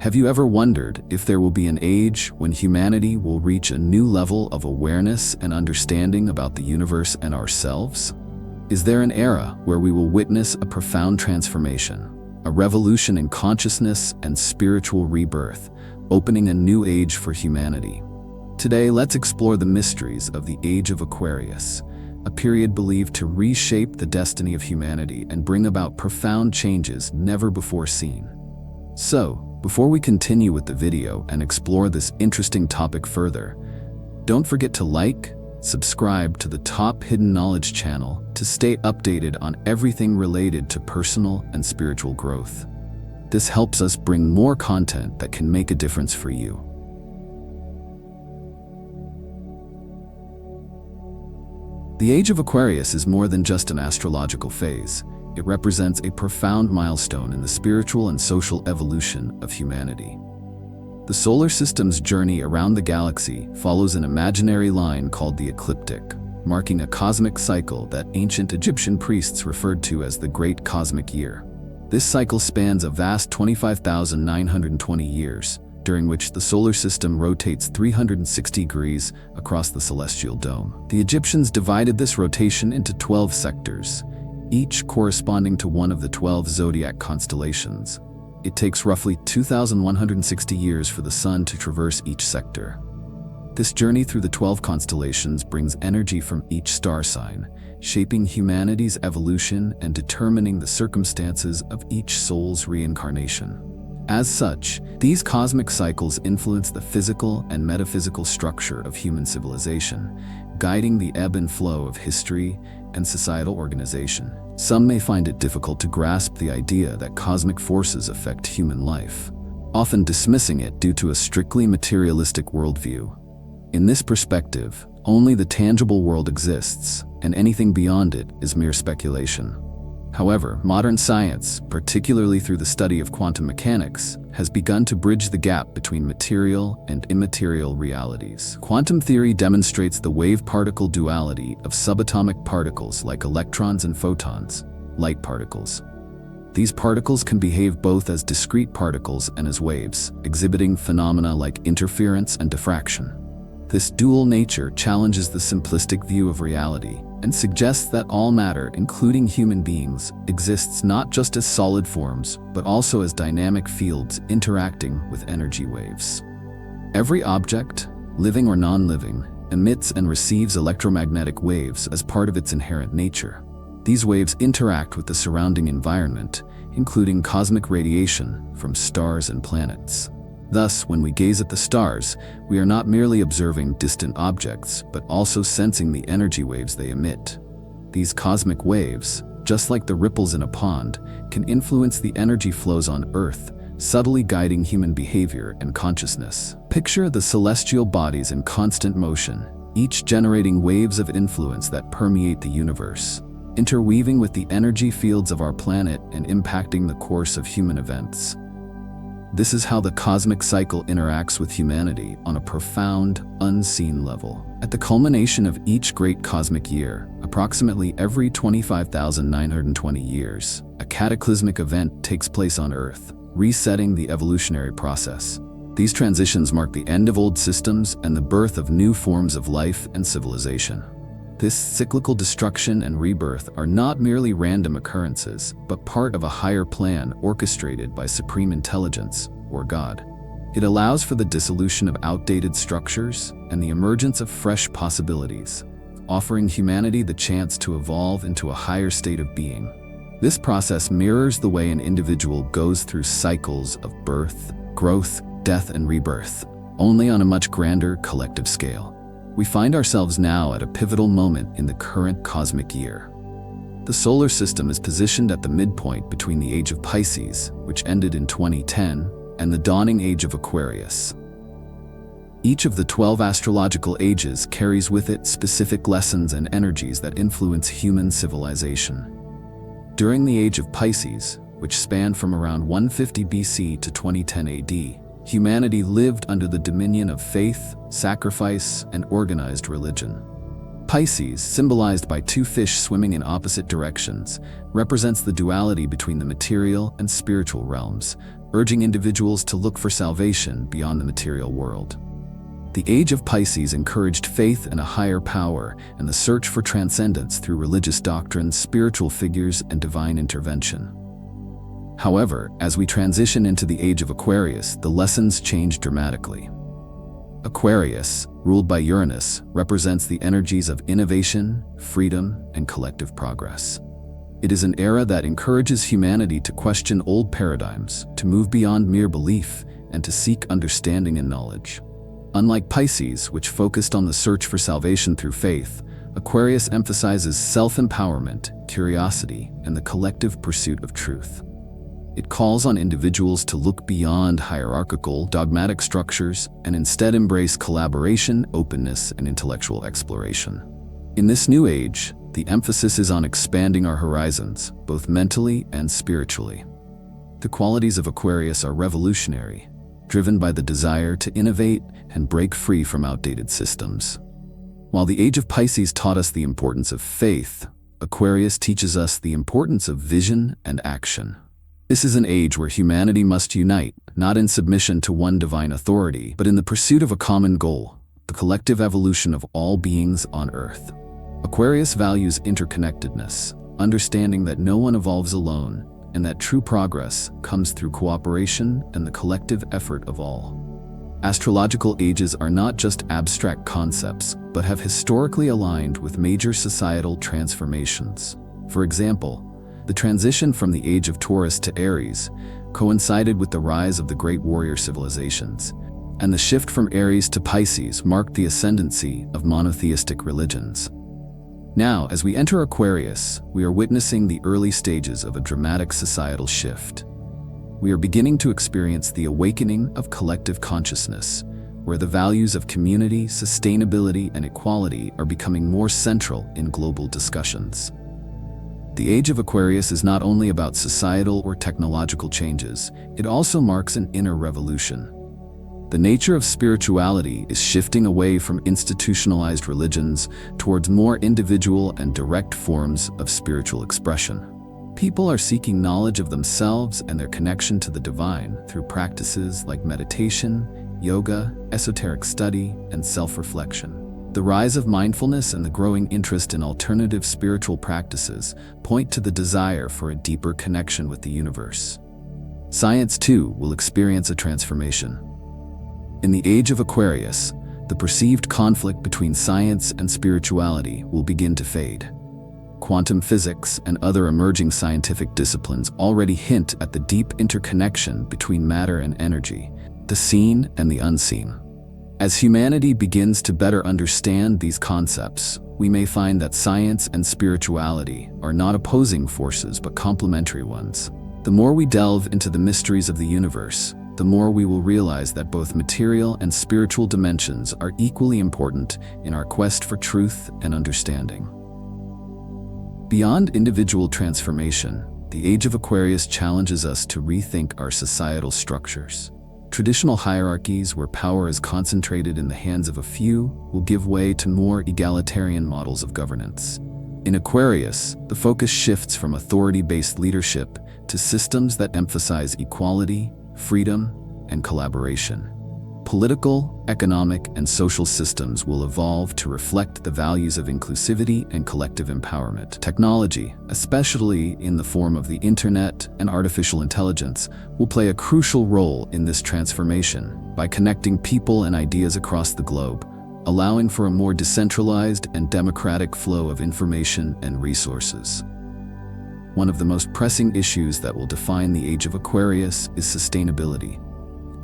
Have you ever wondered if there will be an age when humanity will reach a new level of awareness and understanding about the universe and ourselves? Is there an era where we will witness a profound transformation, a revolution in consciousness and spiritual rebirth, opening a new age for humanity? Today, let's explore the mysteries of the Age of Aquarius, a period believed to reshape the destiny of humanity and bring about profound changes never before seen. So, before we continue with the video and explore this interesting topic further, don't forget to like, subscribe to the Top Hidden Knowledge channel to stay updated on everything related to personal and spiritual growth. This helps us bring more content that can make a difference for you. The Age of Aquarius is more than just an astrological phase. It represents a profound milestone in the spiritual and social evolution of humanity. The solar system's journey around the galaxy follows an imaginary line called the ecliptic, marking a cosmic cycle that ancient Egyptian priests referred to as the Great Cosmic Year. This cycle spans a vast 25,920 years, during which the solar system rotates 360 degrees across the celestial dome. The Egyptians divided this rotation into 12 sectors, each corresponding to one of the 12 zodiac constellations. It takes roughly 2,160 years for the sun to traverse each sector. This journey through the 12 constellations brings energy from each star sign, shaping humanity's evolution and determining the circumstances of each soul's reincarnation. As such, these cosmic cycles influence the physical and metaphysical structure of human civilization, guiding the ebb and flow of history and societal organization. Some may find it difficult to grasp the idea that cosmic forces affect human life, often dismissing it due to a strictly materialistic worldview. In this perspective, only the tangible world exists, and anything beyond it is mere speculation. However, modern science, particularly through the study of quantum mechanics, has begun to bridge the gap between material and immaterial realities. Quantum theory demonstrates the wave-particle duality of subatomic particles like electrons and photons, light particles. These particles can behave both as discrete particles and as waves, exhibiting phenomena like interference and diffraction. This dual nature challenges the simplistic view of reality and suggests that all matter, including human beings, exists not just as solid forms, but also as dynamic fields interacting with energy waves. Every object, living or non-living, emits and receives electromagnetic waves as part of its inherent nature. These waves interact with the surrounding environment, including cosmic radiation from stars and planets. Thus, when we gaze at the stars, we are not merely observing distant objects, but also sensing the energy waves they emit. These cosmic waves, just like the ripples in a pond, can influence the energy flows on Earth, subtly guiding human behavior and consciousness. Picture the celestial bodies in constant motion, each generating waves of influence that permeate the universe, interweaving with the energy fields of our planet and impacting the course of human events. This is how the cosmic cycle interacts with humanity on a profound, unseen level. At the culmination of each great cosmic year, approximately every 25,920 years, a cataclysmic event takes place on Earth, resetting the evolutionary process. These transitions mark the end of old systems and the birth of new forms of life and civilization. This cyclical destruction and rebirth are not merely random occurrences, but part of a higher plan orchestrated by supreme intelligence, or God. It allows for the dissolution of outdated structures and the emergence of fresh possibilities, offering humanity the chance to evolve into a higher state of being. This process mirrors the way an individual goes through cycles of birth, growth, death, and rebirth, only on a much grander collective scale. We find ourselves now at a pivotal moment in the current cosmic year. The solar system is positioned at the midpoint between the Age of Pisces, which ended in 2010, and the dawning Age of Aquarius. Each of the 12 astrological ages carries with it specific lessons and energies that influence human civilization. During the Age of Pisces, which spanned from around 150 BC to 2010 AD, humanity lived under the dominion of faith, sacrifice, and organized religion. Pisces, symbolized by two fish swimming in opposite directions, represents the duality between the material and spiritual realms, urging individuals to look for salvation beyond the material world. The Age of Pisces encouraged faith in a higher power and the search for transcendence through religious doctrines, spiritual figures, and divine intervention. However, as we transition into the Age of Aquarius, the lessons change dramatically. Aquarius, ruled by Uranus, represents the energies of innovation, freedom, and collective progress. It is an era that encourages humanity to question old paradigms, to move beyond mere belief, and to seek understanding and knowledge. Unlike Pisces, which focused on the search for salvation through faith, Aquarius emphasizes self-empowerment, curiosity, and the collective pursuit of truth. It calls on individuals to look beyond hierarchical, dogmatic structures and instead embrace collaboration, openness, and intellectual exploration. In this new age, the emphasis is on expanding our horizons, both mentally and spiritually. The qualities of Aquarius are revolutionary, driven by the desire to innovate and break free from outdated systems. While the Age of Pisces taught us the importance of faith, Aquarius teaches us the importance of vision and action. This is an age where humanity must unite, not in submission to one divine authority, but in the pursuit of a common goal, the collective evolution of all beings on Earth. Aquarius values interconnectedness, understanding that no one evolves alone, and that true progress comes through cooperation and the collective effort of all. Astrological ages are not just abstract concepts, but have historically aligned with major societal transformations. For example, the transition from the Age of Taurus to Aries coincided with the rise of the great warrior civilizations, and the shift from Aries to Pisces marked the ascendancy of monotheistic religions. Now, as we enter Aquarius, we are witnessing the early stages of a dramatic societal shift. We are beginning to experience the awakening of collective consciousness, where the values of community, sustainability, and equality are becoming more central in global discussions. The Age of Aquarius is not only about societal or technological changes, it also marks an inner revolution. The nature of spirituality is shifting away from institutionalized religions towards more individual and direct forms of spiritual expression. People are seeking knowledge of themselves and their connection to the divine through practices like meditation, yoga, esoteric study, and self-reflection. The rise of mindfulness and the growing interest in alternative spiritual practices point to the desire for a deeper connection with the universe. Science, too, will experience a transformation. In the Age of Aquarius, the perceived conflict between science and spirituality will begin to fade. Quantum physics and other emerging scientific disciplines already hint at the deep interconnection between matter and energy, the seen and the unseen. As humanity begins to better understand these concepts, we may find that science and spirituality are not opposing forces but complementary ones. The more we delve into the mysteries of the universe, the more we will realize that both material and spiritual dimensions are equally important in our quest for truth and understanding. Beyond individual transformation, the Age of Aquarius challenges us to rethink our societal structures. Traditional hierarchies where power is concentrated in the hands of a few will give way to more egalitarian models of governance. In Aquarius, the focus shifts from authority-based leadership to systems that emphasize equality, freedom, and collaboration. Political, economic, and social systems will evolve to reflect the values of inclusivity and collective empowerment. Technology, especially in the form of the internet and artificial intelligence, will play a crucial role in this transformation by connecting people and ideas across the globe, allowing for a more decentralized and democratic flow of information and resources. One of the most pressing issues that will define the Age of Aquarius is sustainability.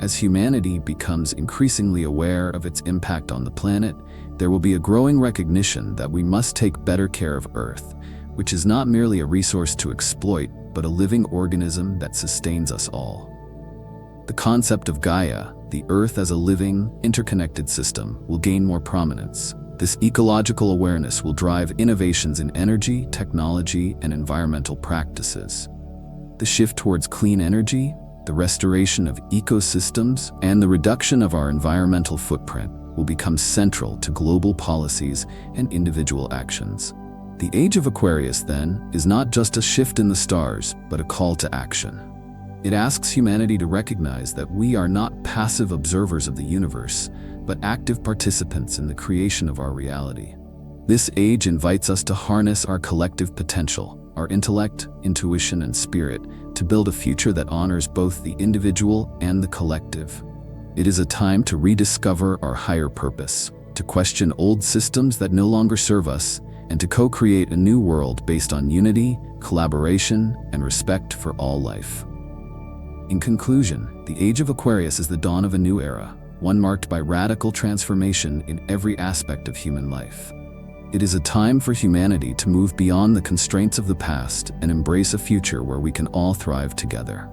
As humanity becomes increasingly aware of its impact on the planet, there will be a growing recognition that we must take better care of Earth, which is not merely a resource to exploit, but a living organism that sustains us all. The concept of Gaia, the Earth as a living, interconnected system, will gain more prominence. This ecological awareness will drive innovations in energy, technology, and environmental practices. The shift towards clean energy, the restoration of ecosystems, and the reduction of our environmental footprint will become central to global policies and individual actions. The Age of Aquarius, then, is not just a shift in the stars, but a call to action. It asks humanity to recognize that we are not passive observers of the universe, but active participants in the creation of our reality. This age invites us to harness our collective potential, our intellect, intuition, and spirit, to build a future that honors both the individual and the collective. It is a time to rediscover our higher purpose, to question old systems that no longer serve us, and to co-create a new world based on unity, collaboration, and respect for all life. In conclusion, the Age of Aquarius is the dawn of a new era, one marked by radical transformation in every aspect of human life. It is a time for humanity to move beyond the constraints of the past and embrace a future where we can all thrive together.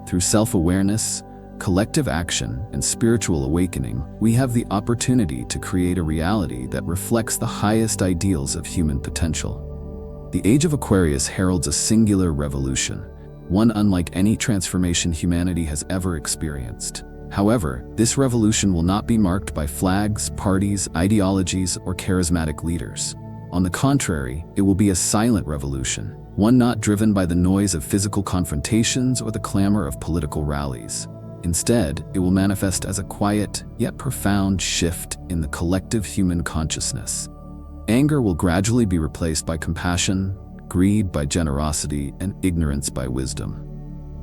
Through self-awareness, collective action, and spiritual awakening, we have the opportunity to create a reality that reflects the highest ideals of human potential. The Age of Aquarius heralds a singular revolution, one unlike any transformation humanity has ever experienced. However, this revolution will not be marked by flags, parties, ideologies, or charismatic leaders. On the contrary, it will be a silent revolution, one not driven by the noise of physical confrontations or the clamor of political rallies. Instead, it will manifest as a quiet, yet profound shift in the collective human consciousness. Anger will gradually be replaced by compassion, greed by generosity, and ignorance by wisdom.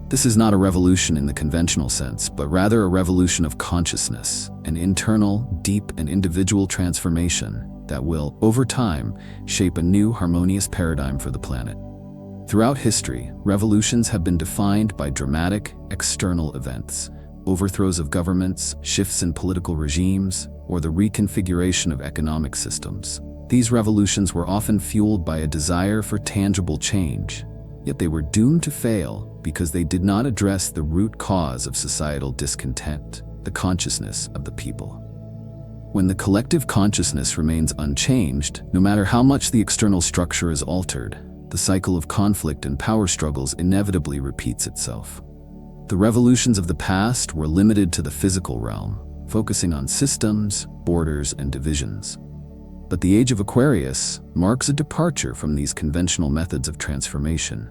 This is not a revolution in the conventional sense, but rather a revolution of consciousness, an internal, deep, and individual transformation that will, over time, shape a new harmonious paradigm for the planet. Throughout history, revolutions have been defined by dramatic, external events, overthrows of governments, shifts in political regimes, or the reconfiguration of economic systems. These revolutions were often fueled by a desire for tangible change, yet they were doomed to fail because they did not address the root cause of societal discontent, the consciousness of the people. When the collective consciousness remains unchanged, no matter how much the external structure is altered, the cycle of conflict and power struggles inevitably repeats itself. The revolutions of the past were limited to the physical realm, focusing on systems, borders, and divisions. But the Age of Aquarius marks a departure from these conventional methods of transformation.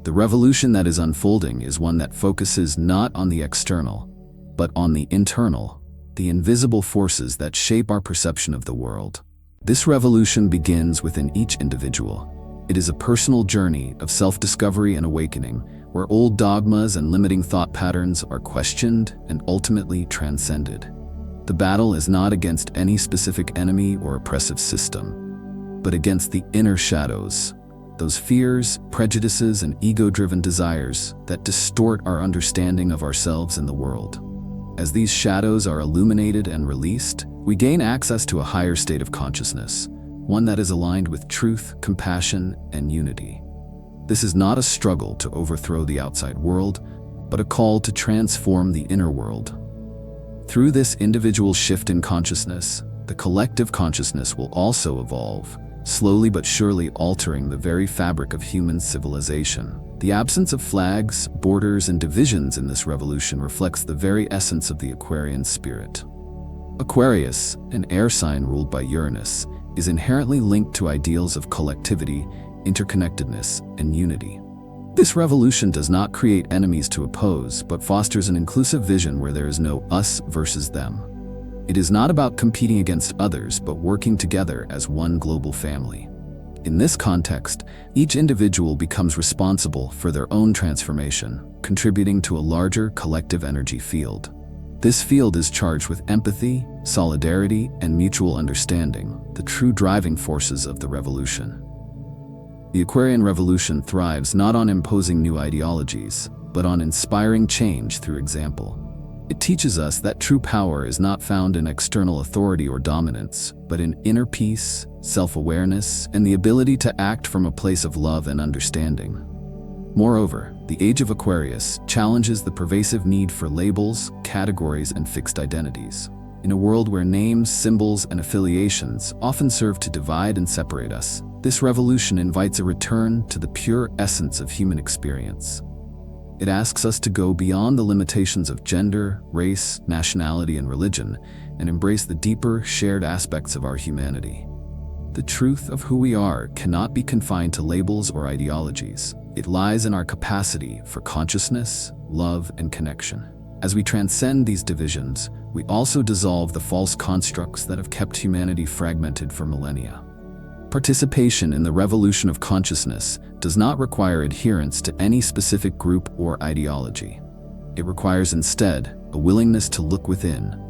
The revolution that is unfolding is one that focuses not on the external, but on the internal, the invisible forces that shape our perception of the world. This revolution begins within each individual. It is a personal journey of self-discovery and awakening, where old dogmas and limiting thought patterns are questioned and ultimately transcended. The battle is not against any specific enemy or oppressive system, but against the inner shadows, those fears, prejudices, and ego-driven desires that distort our understanding of ourselves and the world. As these shadows are illuminated and released, we gain access to a higher state of consciousness, one that is aligned with truth, compassion, and unity. This is not a struggle to overthrow the outside world, but a call to transform the inner world. Through this individual shift in consciousness, the collective consciousness will also evolve, slowly but surely altering the very fabric of human civilization. The absence of flags, borders, and divisions in this revolution reflects the very essence of the Aquarian spirit. Aquarius, an air sign ruled by Uranus, is inherently linked to ideals of collectivity, interconnectedness, and unity. This revolution does not create enemies to oppose, but fosters an inclusive vision where there is no us versus them. It is not about competing against others, but working together as one global family. In this context, each individual becomes responsible for their own transformation, contributing to a larger collective energy field. This field is charged with empathy, solidarity, and mutual understanding, the true driving forces of the revolution. The Aquarian Revolution thrives not on imposing new ideologies, but on inspiring change through example. It teaches us that true power is not found in external authority or dominance, but in inner peace, self-awareness, and the ability to act from a place of love and understanding. Moreover, the Age of Aquarius challenges the pervasive need for labels, categories, and fixed identities. In a world where names, symbols, and affiliations often serve to divide and separate us, this revolution invites a return to the pure essence of human experience. It asks us to go beyond the limitations of gender, race, nationality, and religion, and embrace the deeper, shared aspects of our humanity. The truth of who we are cannot be confined to labels or ideologies. It lies in our capacity for consciousness, love, and connection. As we transcend these divisions, we also dissolve the false constructs that have kept humanity fragmented for millennia. Participation in the revolution of consciousness does not require adherence to any specific group or ideology. It requires instead a willingness to look within,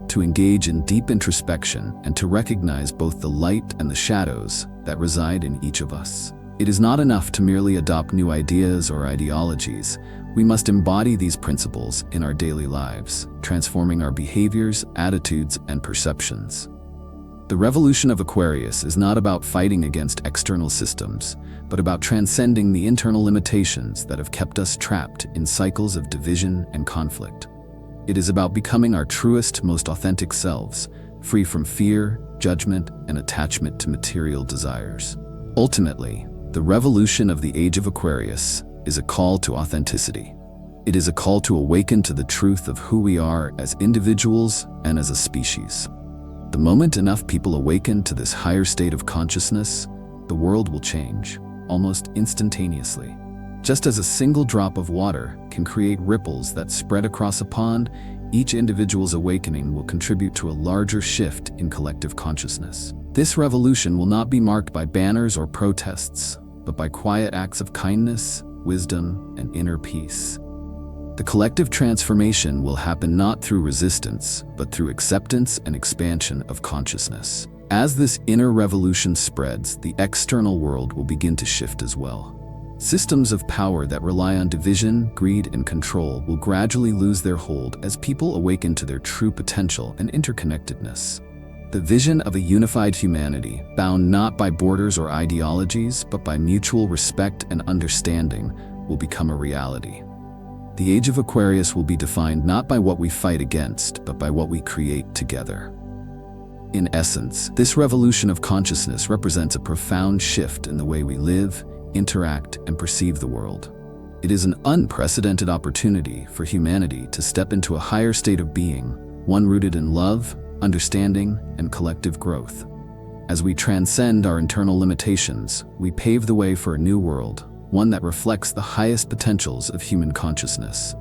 to engage in deep introspection, and to recognize both the light and the shadows that reside in each of us. It is not enough to merely adopt new ideas or ideologies. We must embody these principles in our daily lives, transforming our behaviors, attitudes, and perceptions. The revolution of Aquarius is not about fighting against external systems, but about transcending the internal limitations that have kept us trapped in cycles of division and conflict. It is about becoming our truest, most authentic selves, free from fear, judgment, and attachment to material desires. Ultimately, the revolution of the Age of Aquarius is a call to authenticity. It is a call to awaken to the truth of who we are as individuals and as a species. The moment enough people awaken to this higher state of consciousness, the world will change, almost instantaneously. Just as a single drop of water can create ripples that spread across a pond, each individual's awakening will contribute to a larger shift in collective consciousness. This revolution will not be marked by banners or protests, but by quiet acts of kindness, wisdom, and inner peace. The collective transformation will happen not through resistance, but through acceptance and expansion of consciousness. As this inner revolution spreads, the external world will begin to shift as well. Systems of power that rely on division, greed, and control will gradually lose their hold as people awaken to their true potential and interconnectedness. The vision of a unified humanity, bound not by borders or ideologies, but by mutual respect and understanding, will become a reality. The Age of Aquarius will be defined not by what we fight against, but by what we create together. In essence, this revolution of consciousness represents a profound shift in the way we live, interact, and perceive the world. It is an unprecedented opportunity for humanity to step into a higher state of being, one rooted in love, understanding, and collective growth. As we transcend our internal limitations, we pave the way for a new world, one that reflects the highest potentials of human consciousness.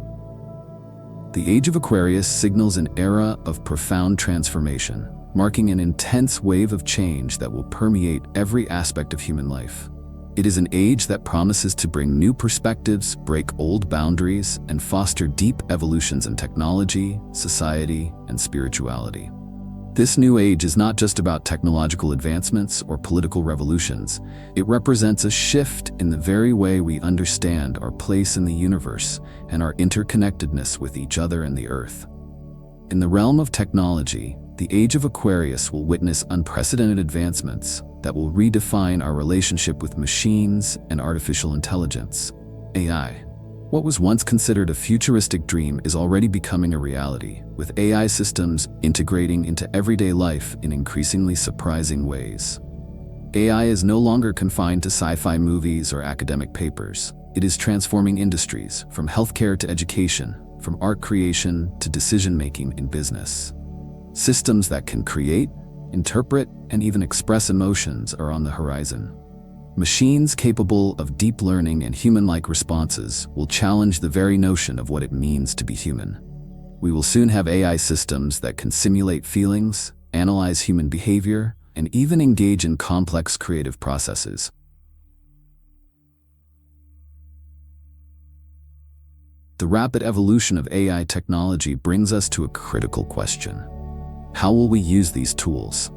The Age of Aquarius signals an era of profound transformation, marking an intense wave of change that will permeate every aspect of human life. It is an age that promises to bring new perspectives, break old boundaries, and foster deep evolutions in technology, society, and spirituality. This new age is not just about technological advancements or political revolutions. It represents a shift in the very way we understand our place in the universe and our interconnectedness with each other and the Earth. In the realm of technology, the Age of Aquarius will witness unprecedented advancements that will redefine our relationship with machines and artificial intelligence. AI. What was once considered a futuristic dream is already becoming a reality, with AI systems integrating into everyday life in increasingly surprising ways. AI is no longer confined to sci-fi movies or academic papers. It is transforming industries, from healthcare to education, from art creation to decision-making in business. Systems that can create, interpret, and even express emotions are on the horizon. Machines capable of deep learning and human-like responses will challenge the very notion of what it means to be human. We will soon have AI systems that can simulate feelings, analyze human behavior, and even engage in complex creative processes. The rapid evolution of AI technology brings us to a critical question. How will we use these tools?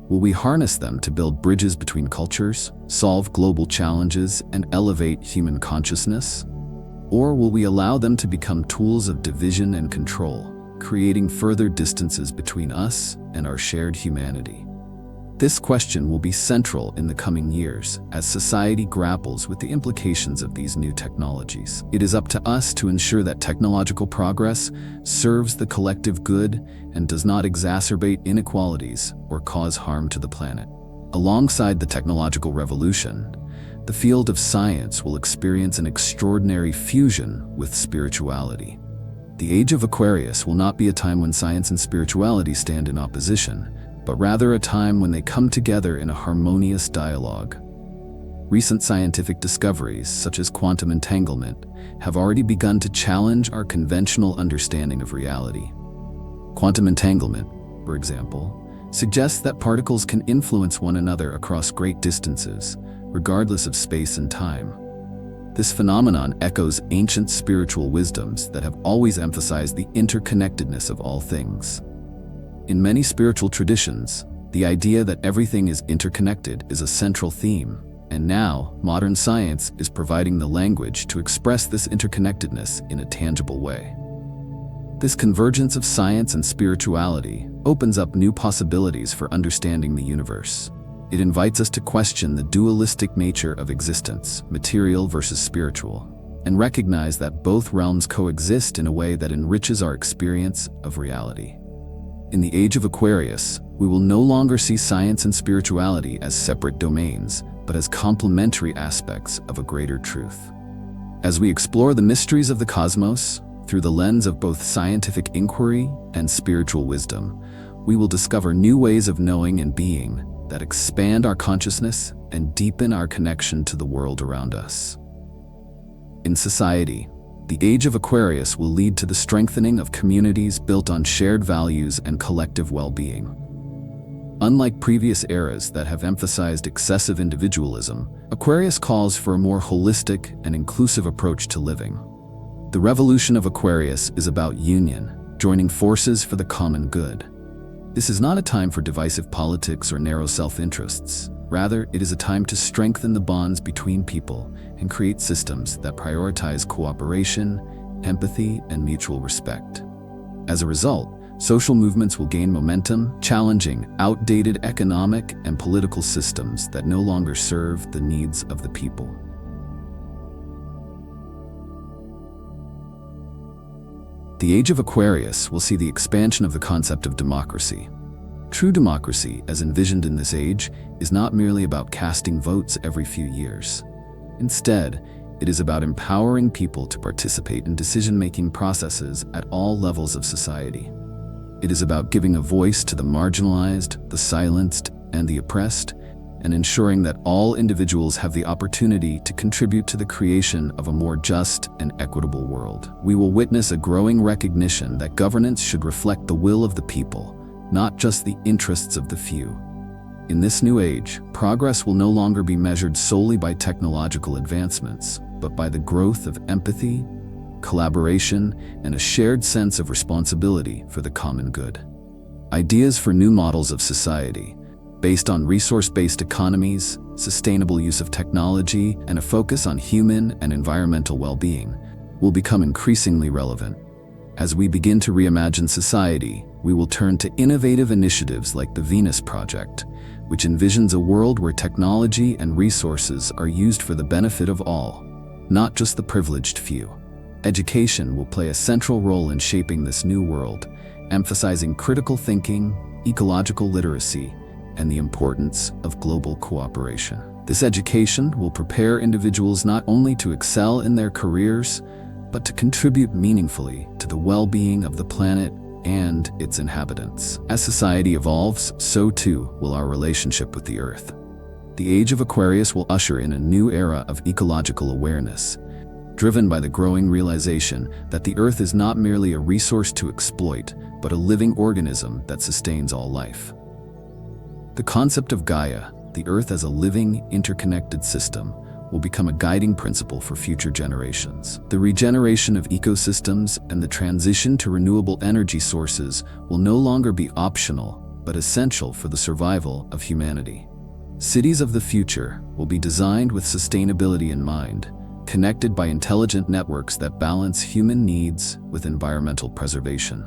Will we harness them to build bridges between cultures, solve global challenges, and elevate human consciousness? Or will we allow them to become tools of division and control, creating further distances between us and our shared humanity? This question will be central in the coming years as society grapples with the implications of these new technologies. It is up to us to ensure that technological progress serves the collective good and does not exacerbate inequalities or cause harm to the planet. Alongside the technological revolution, the field of science will experience an extraordinary fusion with spirituality. The Age of Aquarius will not be a time when science and spirituality stand in opposition, but rather a time when they come together in a harmonious dialogue. Recent scientific discoveries, such as quantum entanglement, have already begun to challenge our conventional understanding of reality. Quantum entanglement, for example, suggests that particles can influence one another across great distances, regardless of space and time. This phenomenon echoes ancient spiritual wisdoms that have always emphasized the interconnectedness of all things. In many spiritual traditions, the idea that everything is interconnected is a central theme, and now modern science is providing the language to express this interconnectedness in a tangible way. This convergence of science and spirituality opens up new possibilities for understanding the universe. It invites us to question the dualistic nature of existence, material versus spiritual, and recognize that both realms coexist in a way that enriches our experience of reality. In the Age of Aquarius, we will no longer see science and spirituality as separate domains, but as complementary aspects of a greater truth. As we explore the mysteries of the cosmos through the lens of both scientific inquiry and spiritual wisdom, we will discover new ways of knowing and being that expand our consciousness and deepen our connection to the world around us. In society, the Age of Aquarius will lead to the strengthening of communities built on shared values and collective well-being. Unlike previous eras that have emphasized excessive individualism, Aquarius calls for a more holistic and inclusive approach to living. The revolution of Aquarius is about union, joining forces for the common good. This is not a time for divisive politics or narrow self-interests. Rather, it is a time to strengthen the bonds between people and create systems that prioritize cooperation, empathy, and mutual respect. As a result, social movements will gain momentum, challenging outdated economic and political systems that no longer serve the needs of the people. The Age of Aquarius will see the expansion of the concept of democracy. True democracy, as envisioned in this age, is not merely about casting votes every few years. Instead, it is about empowering people to participate in decision-making processes at all levels of society. It is about giving a voice to the marginalized, the silenced, and the oppressed, and ensuring that all individuals have the opportunity to contribute to the creation of a more just and equitable world. We will witness a growing recognition that governance should reflect the will of the people, not just the interests of the few. In this new age, progress will no longer be measured solely by technological advancements, but by the growth of empathy, collaboration, and a shared sense of responsibility for the common good. Ideas for new models of society, based on resource-based economies, sustainable use of technology, and a focus on human and environmental well-being, will become increasingly relevant. As we begin to reimagine society, we will turn to innovative initiatives like the Venus Project, which envisions a world where technology and resources are used for the benefit of all, not just the privileged few. Education will play a central role in shaping this new world, emphasizing critical thinking, ecological literacy, and the importance of global cooperation. This education will prepare individuals not only to excel in their careers, but to contribute meaningfully to the well-being of the planet and its inhabitants. As society evolves, so too will our relationship with the Earth. The Age of Aquarius will usher in a new era of ecological awareness, driven by the growing realization that the Earth is not merely a resource to exploit, but a living organism that sustains all life. The concept of Gaia, the Earth as a living, interconnected system, will become a guiding principle for future generations. The regeneration of ecosystems and the transition to renewable energy sources will no longer be optional, but essential for the survival of humanity. Cities of the future will be designed with sustainability in mind, connected by intelligent networks that balance human needs with environmental preservation.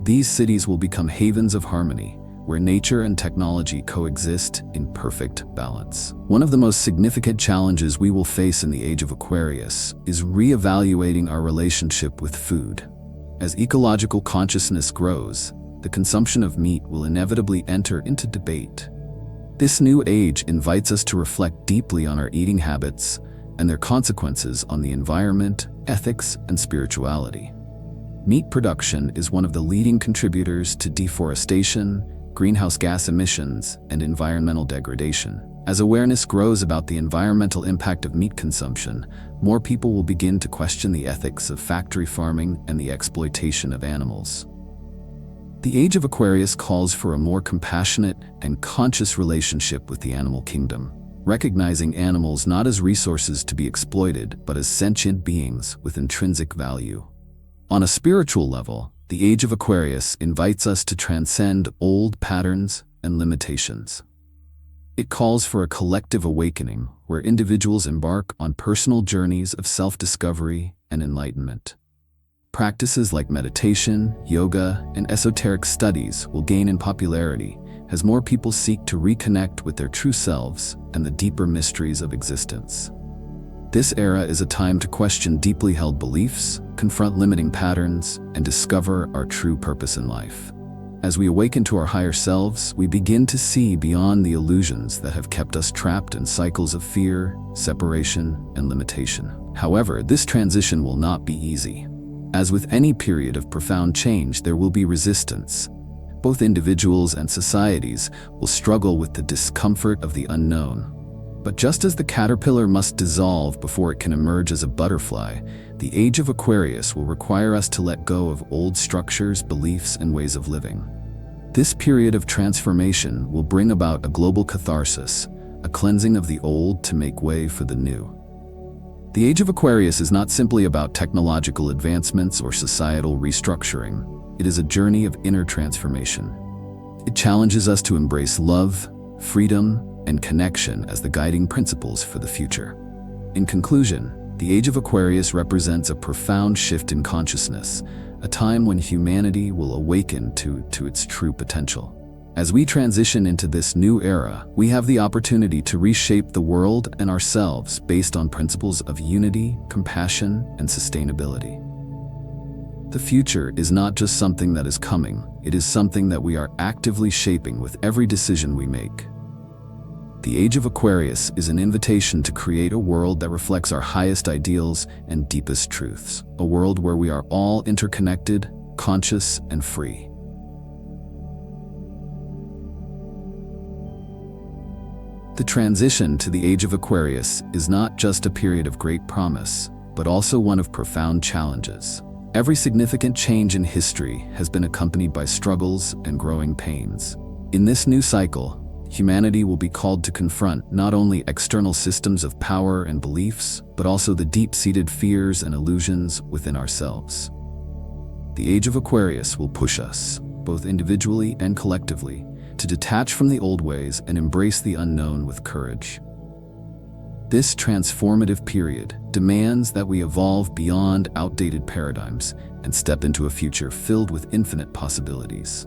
These cities will become havens of harmony, where nature and technology coexist in perfect balance. One of the most significant challenges we will face in the Age of Aquarius is re-evaluating our relationship with food. As ecological consciousness grows, the consumption of meat will inevitably enter into debate. This new age invites us to reflect deeply on our eating habits and their consequences on the environment, ethics, and spirituality. Meat production is one of the leading contributors to deforestation, greenhouse gas emissions, and environmental degradation. As awareness grows about the environmental impact of meat consumption, more people will begin to question the ethics of factory farming and the exploitation of animals. The Age of Aquarius calls for a more compassionate and conscious relationship with the animal kingdom, recognizing animals not as resources to be exploited, but as sentient beings with intrinsic value. On a spiritual level, the Age of Aquarius invites us to transcend old patterns and limitations. It calls for a collective awakening where individuals embark on personal journeys of self-discovery and enlightenment. Practices like meditation, yoga, and esoteric studies will gain in popularity as more people seek to reconnect with their true selves and the deeper mysteries of existence. This era is a time to question deeply held beliefs, confront limiting patterns, and discover our true purpose in life. As we awaken to our higher selves, we begin to see beyond the illusions that have kept us trapped in cycles of fear, separation, and limitation. However, this transition will not be easy. As with any period of profound change, there will be resistance. Both individuals and societies will struggle with the discomfort of the unknown. But just as the caterpillar must dissolve before it can emerge as a butterfly, the Age of Aquarius will require us to let go of old structures, beliefs, and ways of living. This period of transformation will bring about a global catharsis, a cleansing of the old to make way for the new. The Age of Aquarius is not simply about technological advancements or societal restructuring. It is a journey of inner transformation. It challenges us to embrace love, freedom, and connection as the guiding principles for the future. In conclusion, the Age of Aquarius represents a profound shift in consciousness, a time when humanity will awaken to its true potential. As we transition into this new era, we have the opportunity to reshape the world and ourselves based on principles of unity, compassion, and sustainability. The future is not just something that is coming, it is something that we are actively shaping with every decision we make. The Age of Aquarius is an invitation to create a world that reflects our highest ideals and deepest truths, a world where we are all interconnected, conscious, and free. The transition to the Age of Aquarius is not just a period of great promise, but also one of profound challenges. Every significant change in history has been accompanied by struggles and growing pains. In this new cycle, humanity will be called to confront not only external systems of power and beliefs, but also the deep-seated fears and illusions within ourselves. The Age of Aquarius will push us, both individually and collectively, to detach from the old ways and embrace the unknown with courage. This transformative period demands that we evolve beyond outdated paradigms and step into a future filled with infinite possibilities.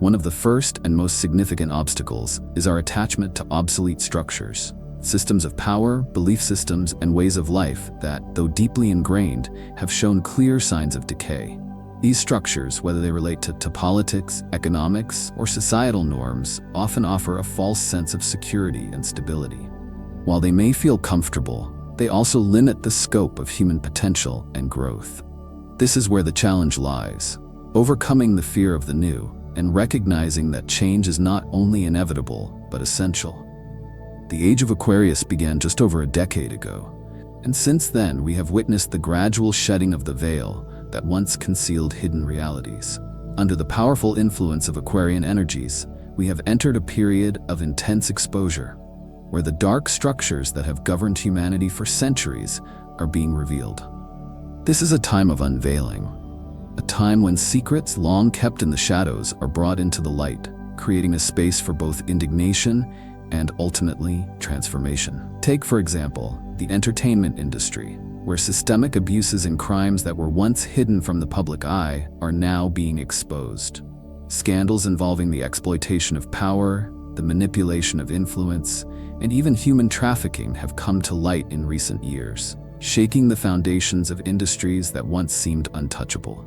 One of the first and most significant obstacles is our attachment to obsolete structures, systems of power, belief systems, and ways of life that, though deeply ingrained, have shown clear signs of decay. These structures, whether they relate to politics, economics, or societal norms, often offer a false sense of security and stability. While they may feel comfortable, they also limit the scope of human potential and growth. This is where the challenge lies, overcoming the fear of the new and recognizing that change is not only inevitable, but essential. The Age of Aquarius began just over a decade ago, and since then we have witnessed the gradual shedding of the veil that once concealed hidden realities. Under the powerful influence of Aquarian energies, we have entered a period of intense exposure, where the dark structures that have governed humanity for centuries are being revealed. This is a time of unveiling, a time when secrets long kept in the shadows are brought into the light, creating a space for both indignation and ultimately transformation. Take, for example, the entertainment industry, where systemic abuses and crimes that were once hidden from the public eye are now being exposed. Scandals involving the exploitation of power, the manipulation of influence, and even human trafficking have come to light in recent years, shaking the foundations of industries that once seemed untouchable.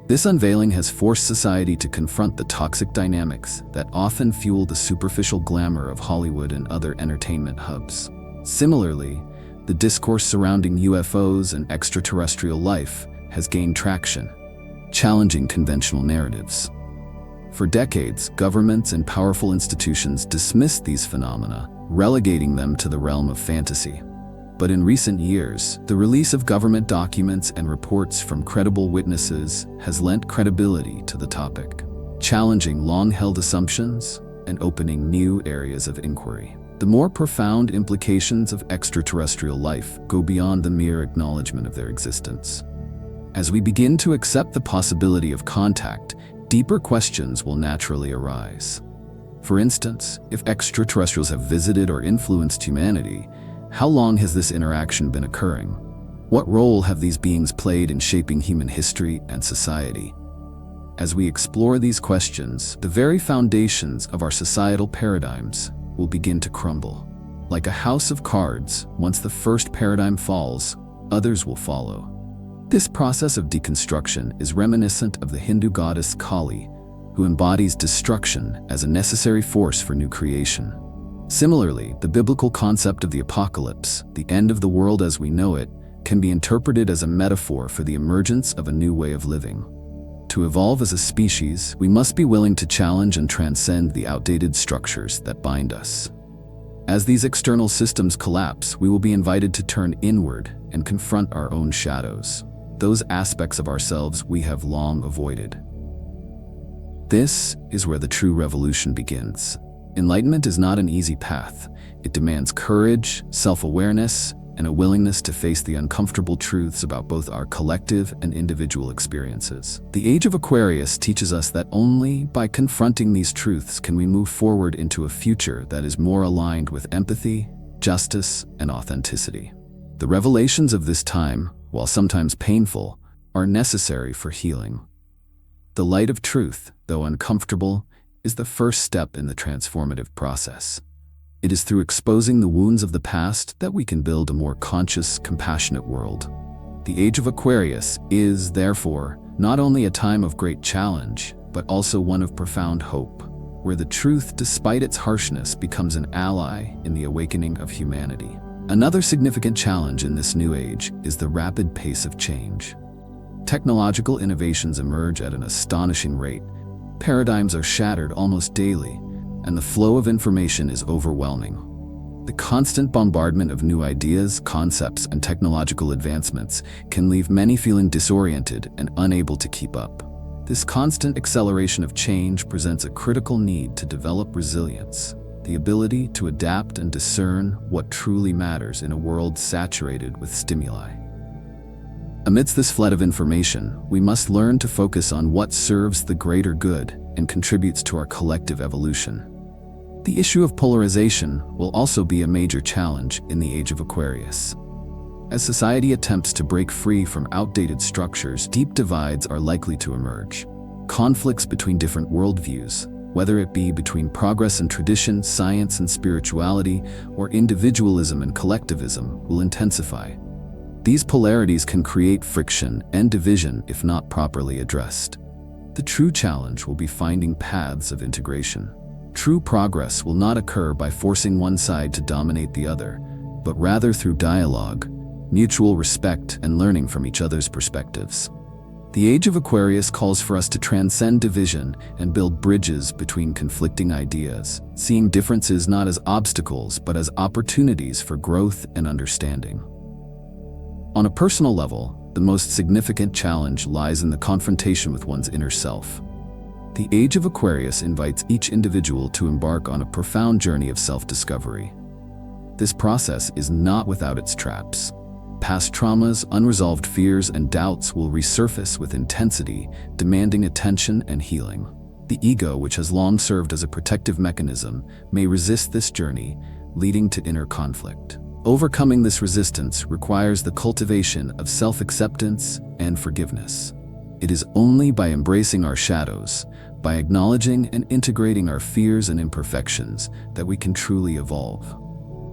This unveiling has forced society to confront the toxic dynamics that often fuel the superficial glamour of Hollywood and other entertainment hubs. Similarly, the discourse surrounding UFOs and extraterrestrial life has gained traction, challenging conventional narratives. For decades, governments and powerful institutions dismissed these phenomena, relegating them to the realm of fantasy. But in recent years, the release of government documents and reports from credible witnesses has lent credibility to the topic, challenging long-held assumptions and opening new areas of inquiry. The more profound implications of extraterrestrial life go beyond the mere acknowledgement of their existence. As we begin to accept the possibility of contact, deeper questions will naturally arise. For instance, if extraterrestrials have visited or influenced humanity, how long has this interaction been occurring? What role have these beings played in shaping human history and society? As we explore these questions, the very foundations of our societal paradigms will begin to crumble. Like a house of cards, once the first paradigm falls, others will follow. This process of deconstruction is reminiscent of the Hindu goddess Kali, who embodies destruction as a necessary force for new creation. Similarly, the biblical concept of the apocalypse, the end of the world as we know it, can be interpreted as a metaphor for the emergence of a new way of living. To evolve as a species, we must be willing to challenge and transcend the outdated structures that bind us. As these external systems collapse, we will be invited to turn inward and confront our own shadows, those aspects of ourselves we have long avoided. This is where the true revolution begins. Enlightenment is not an easy path. It demands courage, self-awareness, and a willingness to face the uncomfortable truths about both our collective and individual experiences. The Age of Aquarius teaches us that only by confronting these truths can we move forward into a future that is more aligned with empathy, justice, and authenticity. The revelations of this time, while sometimes painful, are necessary for healing. The light of truth, though uncomfortable, is the first step in the transformative process. It is through exposing the wounds of the past that we can build a more conscious, compassionate world. The Age of Aquarius is, therefore, not only a time of great challenge, but also one of profound hope, where the truth, despite its harshness, becomes an ally in the awakening of humanity. Another significant challenge in this new age is the rapid pace of change. Technological innovations emerge at an astonishing rate. Paradigms are shattered almost daily, and the flow of information is overwhelming. The constant bombardment of new ideas, concepts, and technological advancements can leave many feeling disoriented and unable to keep up. This constant acceleration of change presents a critical need to develop resilience, the ability to adapt and discern what truly matters in a world saturated with stimuli. Amidst this flood of information, we must learn to focus on what serves the greater good and contributes to our collective evolution. The issue of polarization will also be a major challenge in the Age of Aquarius. As society attempts to break free from outdated structures, deep divides are likely to emerge. Conflicts between different worldviews, whether it be between progress and tradition, science and spirituality, or individualism and collectivism, will intensify. These polarities can create friction and division if not properly addressed. The true challenge will be finding paths of integration. True progress will not occur by forcing one side to dominate the other, but rather through dialogue, mutual respect, and learning from each other's perspectives. The Age of Aquarius calls for us to transcend division and build bridges between conflicting ideas, seeing differences not as obstacles but as opportunities for growth and understanding. On a personal level, the most significant challenge lies in the confrontation with one's inner self. The Age of Aquarius invites each individual to embark on a profound journey of self-discovery. This process is not without its traps. Past traumas, unresolved fears, and doubts will resurface with intensity, demanding attention and healing. The ego, which has long served as a protective mechanism, may resist this journey, leading to inner conflict. Overcoming this resistance requires the cultivation of self-acceptance and forgiveness. It is only by embracing our shadows, by acknowledging and integrating our fears and imperfections, that we can truly evolve.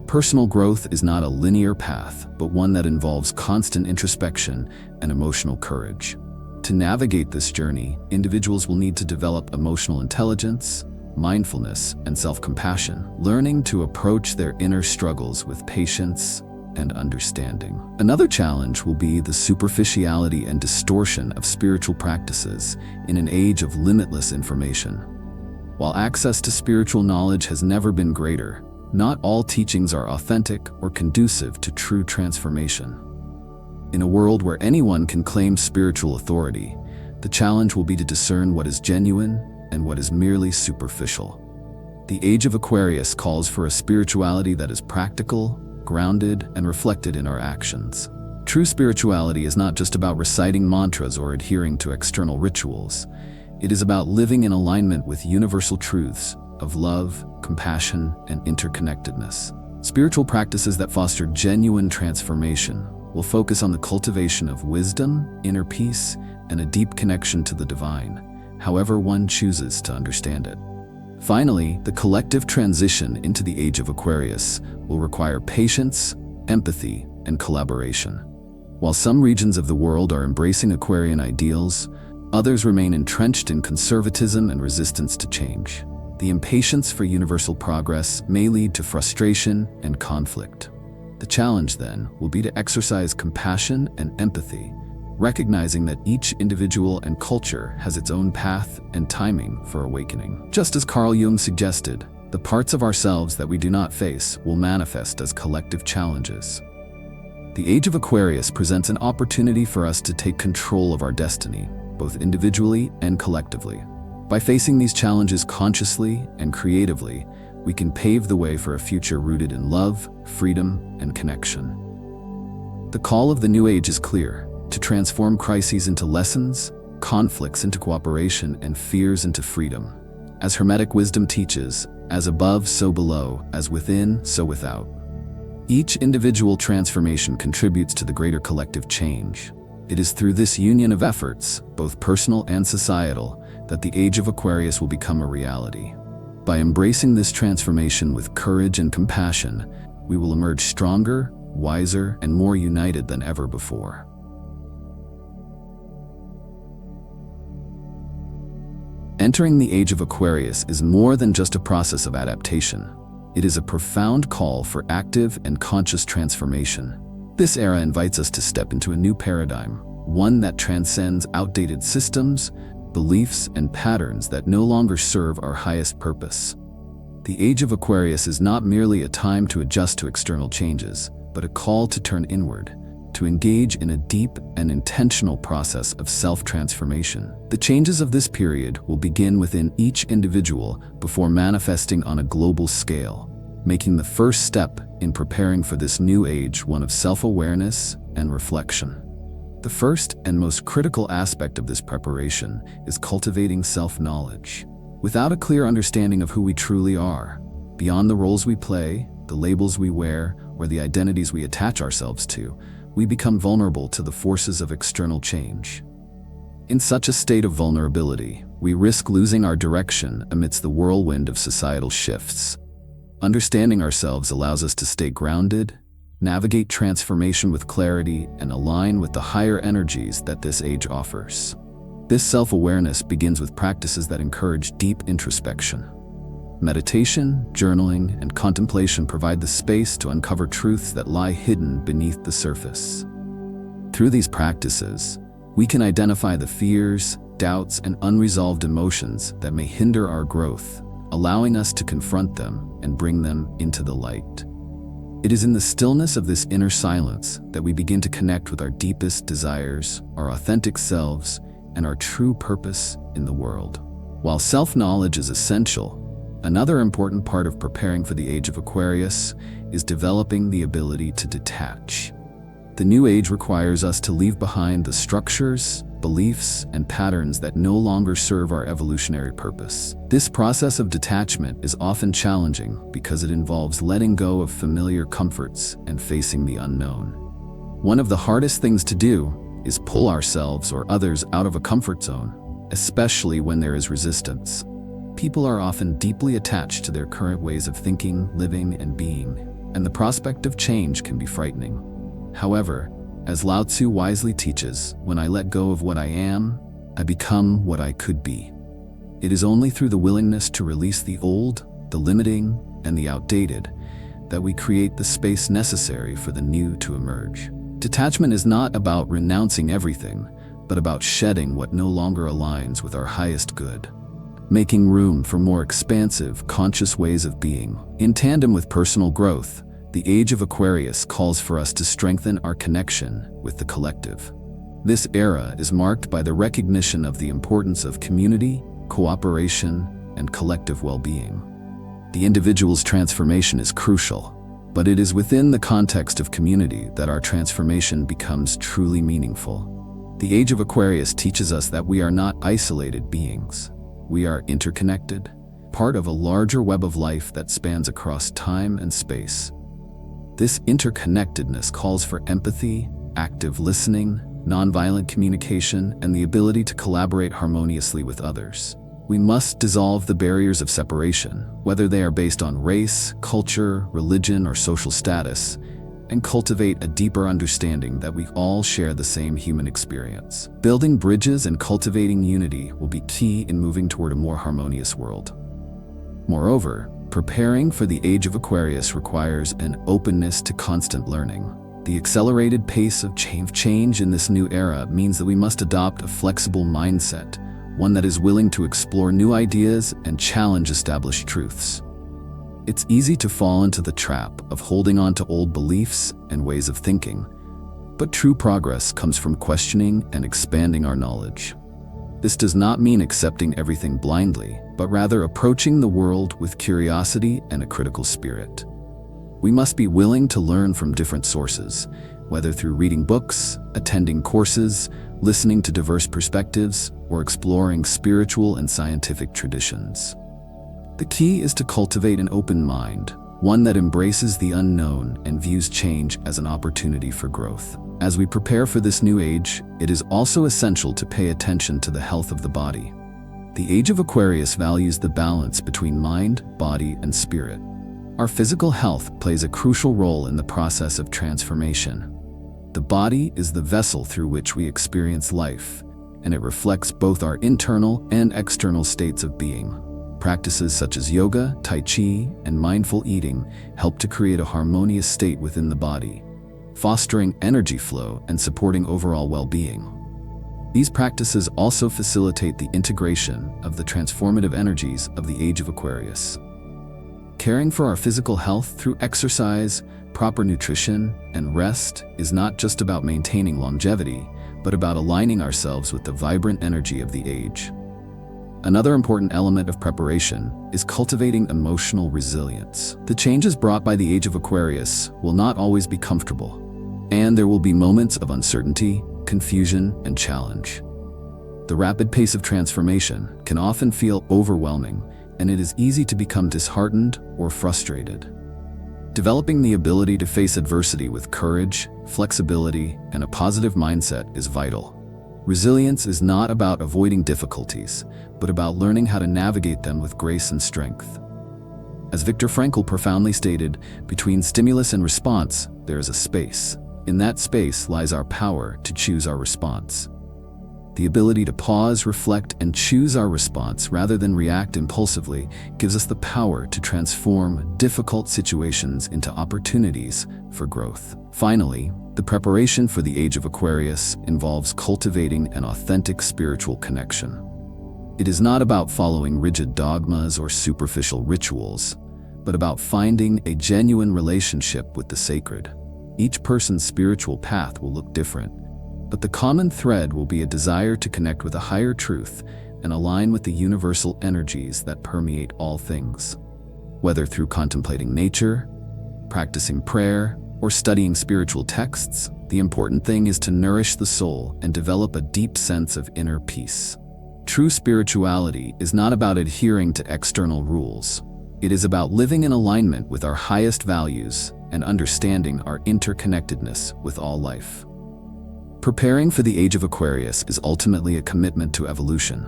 Personal growth is not a linear path, but one that involves constant introspection and emotional courage. To navigate this journey, individuals will need to develop emotional intelligence, mindfulness, and self-compassion, learning to approach their inner struggles with patience and understanding. Another challenge will be the superficiality and distortion of spiritual practices in an age of limitless information. While access to spiritual knowledge has never been greater, not all teachings are authentic or conducive to true transformation. In a world where anyone can claim spiritual authority, the challenge will be to discern what is genuine and what is merely superficial. The Age of Aquarius calls for a spirituality that is practical, grounded, and reflected in our actions. True spirituality is not just about reciting mantras or adhering to external rituals. It is about living in alignment with universal truths of love, compassion, and interconnectedness. Spiritual practices that foster genuine transformation will focus on the cultivation of wisdom, inner peace, and a deep connection to the divine, however one chooses to understand it. Finally, the collective transition into the Age of Aquarius will require patience, empathy, and collaboration. While some regions of the world are embracing Aquarian ideals, others remain entrenched in conservatism and resistance to change. The impatience for universal progress may lead to frustration and conflict. The challenge, then, will be to exercise compassion and empathy, recognizing that each individual and culture has its own path and timing for awakening. Just as Carl Jung suggested, the parts of ourselves that we do not face will manifest as collective challenges. The Age of Aquarius presents an opportunity for us to take control of our destiny, both individually and collectively. By facing these challenges consciously and creatively, we can pave the way for a future rooted in love, freedom, and connection. The call of the new age is clear: to transform crises into lessons, conflicts into cooperation, and fears into freedom. As Hermetic wisdom teaches, as above, so below, as within, so without. Each individual transformation contributes to the greater collective change. It is through this union of efforts, both personal and societal, that the Age of Aquarius will become a reality. By embracing this transformation with courage and compassion, we will emerge stronger, wiser, and more united than ever before. Entering the Age of Aquarius is more than just a process of adaptation. It is a profound call for active and conscious transformation. This era invites us to step into a new paradigm, one that transcends outdated systems, beliefs, and patterns that no longer serve our highest purpose. The Age of Aquarius is not merely a time to adjust to external changes, but a call to turn inward, to engage in a deep and intentional process of self-transformation. The changes of this period will begin within each individual before manifesting on a global scale, making the first step in preparing for this new age one of self-awareness and reflection. The first and most critical aspect of this preparation is cultivating self-knowledge. Without a clear understanding of who we truly are, beyond the roles we play, the labels we wear, or the identities we attach ourselves to, we become vulnerable to the forces of external change. In such a state of vulnerability, we risk losing our direction amidst the whirlwind of societal shifts. Understanding ourselves allows us to stay grounded, navigate transformation with clarity, and align with the higher energies that this age offers. This self-awareness begins with practices that encourage deep introspection. Meditation, journaling, and contemplation provide the space to uncover truths that lie hidden beneath the surface. Through these practices, we can identify the fears, doubts, and unresolved emotions that may hinder our growth, allowing us to confront them and bring them into the light. It is in the stillness of this inner silence that we begin to connect with our deepest desires, our authentic selves, and our true purpose in the world. While self-knowledge is essential, another important part of preparing for the Age of Aquarius is developing the ability to detach. The new age requires us to leave behind the structures, beliefs, and patterns that no longer serve our evolutionary purpose. This process of detachment is often challenging because it involves letting go of familiar comforts and facing the unknown. One of the hardest things to do is pull ourselves or others out of a comfort zone, especially when there is resistance. People are often deeply attached to their current ways of thinking, living, and being, and the prospect of change can be frightening. However, as Lao Tzu wisely teaches, when I let go of what I am, I become what I could be. It is only through the willingness to release the old, the limiting, and the outdated that we create the space necessary for the new to emerge. Detachment is not about renouncing everything, but about shedding what no longer aligns with our highest good. making room for more expansive, conscious ways of being. In tandem with personal growth, the Age of Aquarius calls for us to strengthen our connection with the collective. This era is marked by the recognition of the importance of community, cooperation, and collective well-being. The individual's transformation is crucial, but it is within the context of community that our transformation becomes truly meaningful. The Age of Aquarius teaches us that we are not isolated beings. We are interconnected, part of a larger web of life that spans across time and space. This interconnectedness calls for empathy, active listening, nonviolent communication, and the ability to collaborate harmoniously with others. We must dissolve the barriers of separation, whether they are based on race, culture, religion, or social status, and cultivate a deeper understanding that we all share the same human experience. Building bridges and cultivating unity will be key in moving toward a more harmonious world. Moreover, preparing for the Age of Aquarius requires an openness to constant learning. The accelerated pace of change in this new era means that we must adopt a flexible mindset, one that is willing to explore new ideas and challenge established truths. It's easy to fall into the trap of holding on to old beliefs and ways of thinking, but true progress comes from questioning and expanding our knowledge. This does not mean accepting everything blindly, but rather approaching the world with curiosity and a critical spirit. We must be willing to learn from different sources, whether through reading books, attending courses, listening to diverse perspectives, or exploring spiritual and scientific traditions. The key is to cultivate an open mind, one that embraces the unknown and views change as an opportunity for growth. As we prepare for this new age, it is also essential to pay attention to the health of the body. The Age of Aquarius values the balance between mind, body, and spirit. Our physical health plays a crucial role in the process of transformation. The body is the vessel through which we experience life, and it reflects both our internal and external states of being. Practices such as yoga, tai chi, and mindful eating help to create a harmonious state within the body, fostering energy flow and supporting overall well-being. These practices also facilitate the integration of the transformative energies of the Age of Aquarius. Caring for our physical health through exercise, proper nutrition, and rest is not just about maintaining longevity, but about aligning ourselves with the vibrant energy of the age. Another important element of preparation is cultivating emotional resilience. The changes brought by the Age of Aquarius will not always be comfortable, and there will be moments of uncertainty, confusion, and challenge. The rapid pace of transformation can often feel overwhelming, and it is easy to become disheartened or frustrated. Developing the ability to face adversity with courage, flexibility, and a positive mindset is vital. Resilience is not about avoiding difficulties, but about learning how to navigate them with grace and strength. As Viktor Frankl profoundly stated, between stimulus and response, there is a space. In that space lies our power to choose our response. The ability to pause, reflect, and choose our response rather than react impulsively gives us the power to transform difficult situations into opportunities for growth. Finally, the preparation for the Age of Aquarius involves cultivating an authentic spiritual connection. It is not about following rigid dogmas or superficial rituals, but about finding a genuine relationship with the sacred. Each person's spiritual path will look different, but the common thread will be a desire to connect with a higher truth and align with the universal energies that permeate all things. Whether through contemplating nature, practicing prayer, or studying spiritual texts, the important thing is to nourish the soul and develop a deep sense of inner peace. True spirituality is not about adhering to external rules. It is about living in alignment with our highest values and understanding our interconnectedness with all life. Preparing for the Age of Aquarius is ultimately a commitment to evolution.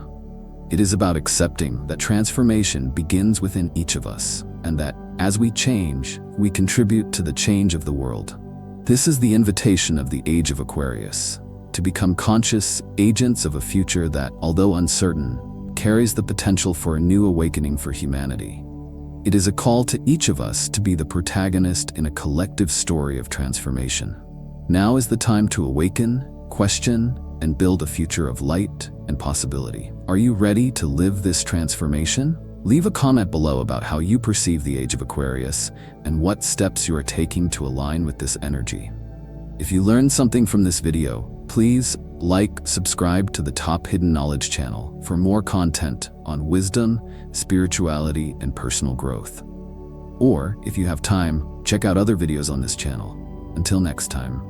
It is about accepting that transformation begins within each of us, and that, as we change, we contribute to the change of the world. This is the invitation of the Age of Aquarius, to become conscious agents of a future that, although uncertain, carries the potential for a new awakening for humanity. It is a call to each of us to be the protagonist in a collective story of transformation. Now is the time to awaken, question, and build a future of light, and possibility. Are you ready to live this transformation? Leave a comment below about how you perceive the Age of Aquarius and what steps you are taking to align with this energy. If you learned something from this video, please like, subscribe to the Top Hidden Knowledge channel for more content on wisdom, spirituality, and personal growth. Or, if you have time, check out other videos on this channel. Until next time.